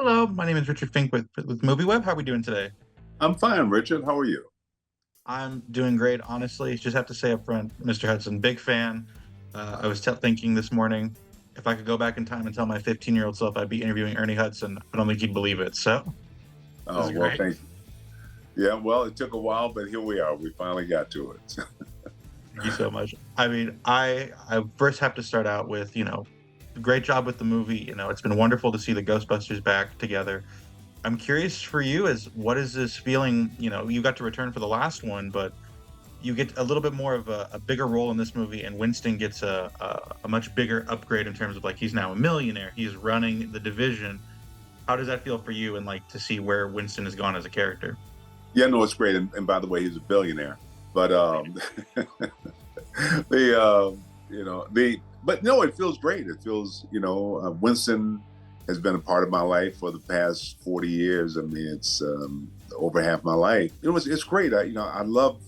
Hello, my name is Richard Fink with MovieWeb. How are we doing today? I'm fine, Richard. How are you? I'm doing great, honestly. Just have to say up front, Mr. Hudson, big fan. I was thinking this morning, if I could go back in time and tell my 15-year-old self I'd be interviewing Ernie Hudson, I don't think he'd believe it. So this Oh, is well, great. thank you. Yeah, well, it took a while, but here we are. We finally got to it. Thank you so much. I mean, I first have to start out with, great job with the movie. It's been wonderful to see the Ghostbusters back together. I'm curious for you as what is this feeling? You got to return for the last one, but you get a little bit more of a bigger role in this movie, and Winston gets a much bigger upgrade in terms of like he's now a millionaire. He's running the division. How does that feel for you, and like to see where Winston has gone as a character? Yeah, no, it's great. And by the way, he's a billionaire. But but no, it feels great. It feels, Winston has been a part of my life for the past 40 years. I mean, it's over half my life. It's great. I love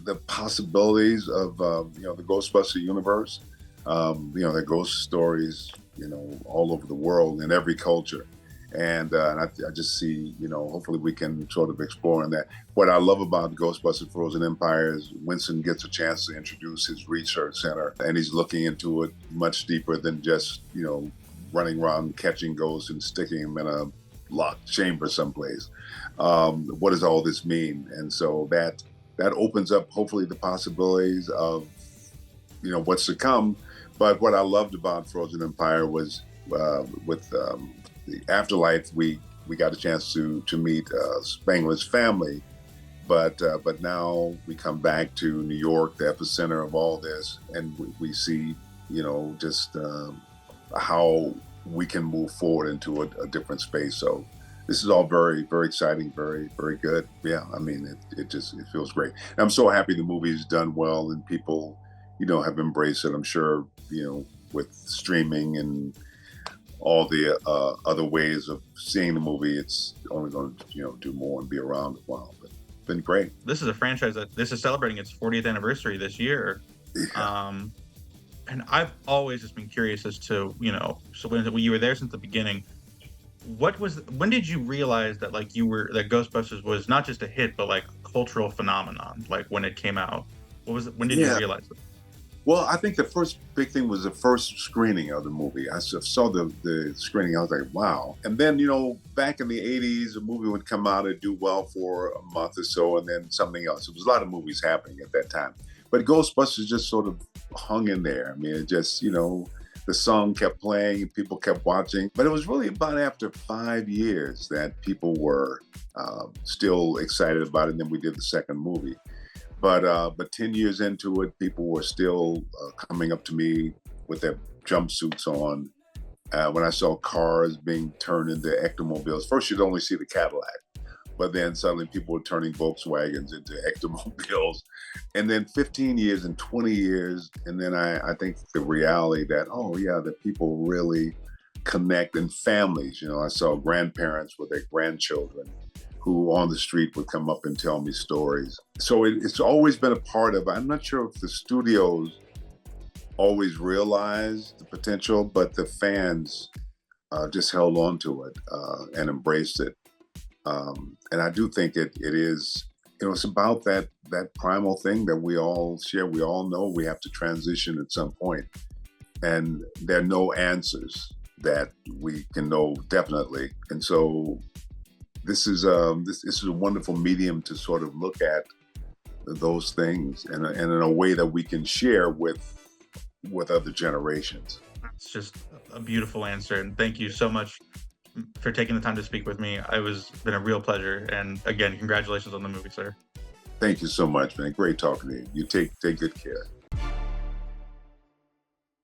the possibilities of, the Ghostbuster universe. The ghost stories, all over the world in every culture. And I just see, hopefully we can sort of explore in that. What I love about Ghostbusters Frozen Empire is Winston gets a chance to introduce his research center, and he's looking into it much deeper than just, running around catching ghosts and sticking them in a locked chamber someplace. What does all this mean? And so that opens up hopefully the possibilities of, what's to come. But what I loved about Frozen Empire was with the afterlife, we got a chance to meet Spangler's family, but now we come back to New York, the epicenter of all this, and we see just how we can move forward into a different space. So this is all very, very exciting, very, very good. Yeah, I mean, it feels great. And I'm so happy the movie's done well and people have embraced it. I'm sure with streaming and all the other ways of seeing the movie, it's only going to do more and be around a while. But it's been great. This is a franchise that this is celebrating its 40th anniversary this year. Yeah. And I've always just been curious as to, so when you were there since the beginning, when did you realize that like that Ghostbusters was not just a hit, but like a cultural phenomenon, like when it came out? When did you Yeah. realize it? Well, I think the first big thing was the first screening of the movie. I saw the screening. I was like, wow. And then, back in the 80s, a movie would come out and do well for a month or so, and then something else. There was a lot of movies happening at that time. But Ghostbusters just sort of hung in there. I mean, it just, the song kept playing and people kept watching. But it was really about after 5 years that people were still excited about it. And then we did the second movie. But 10 years into it, people were still coming up to me with their jumpsuits on. When I saw cars being turned into ectomobiles, first you'd only see the Cadillac, but then suddenly people were turning Volkswagens into ectomobiles. And then 15 years and 20 years, and then I think the reality that, oh yeah, that people really connect in families. I saw grandparents with their grandchildren who on the street would come up and tell me stories. So it's always been a part of, I'm not sure if the studios always realized the potential, but the fans just held on to it and embraced it. And I do think it is, it's about that primal thing that we all share. We all know we have to transition at some point, and there are no answers that we can know definitely. And so this is a wonderful medium to sort of look at those things and in a way that we can share with other generations. It's just a beautiful answer, and thank you so much for taking the time to speak with me. Been a real pleasure, and again, congratulations on the movie, sir. Thank you so much, man. Great talking to you. You take good care.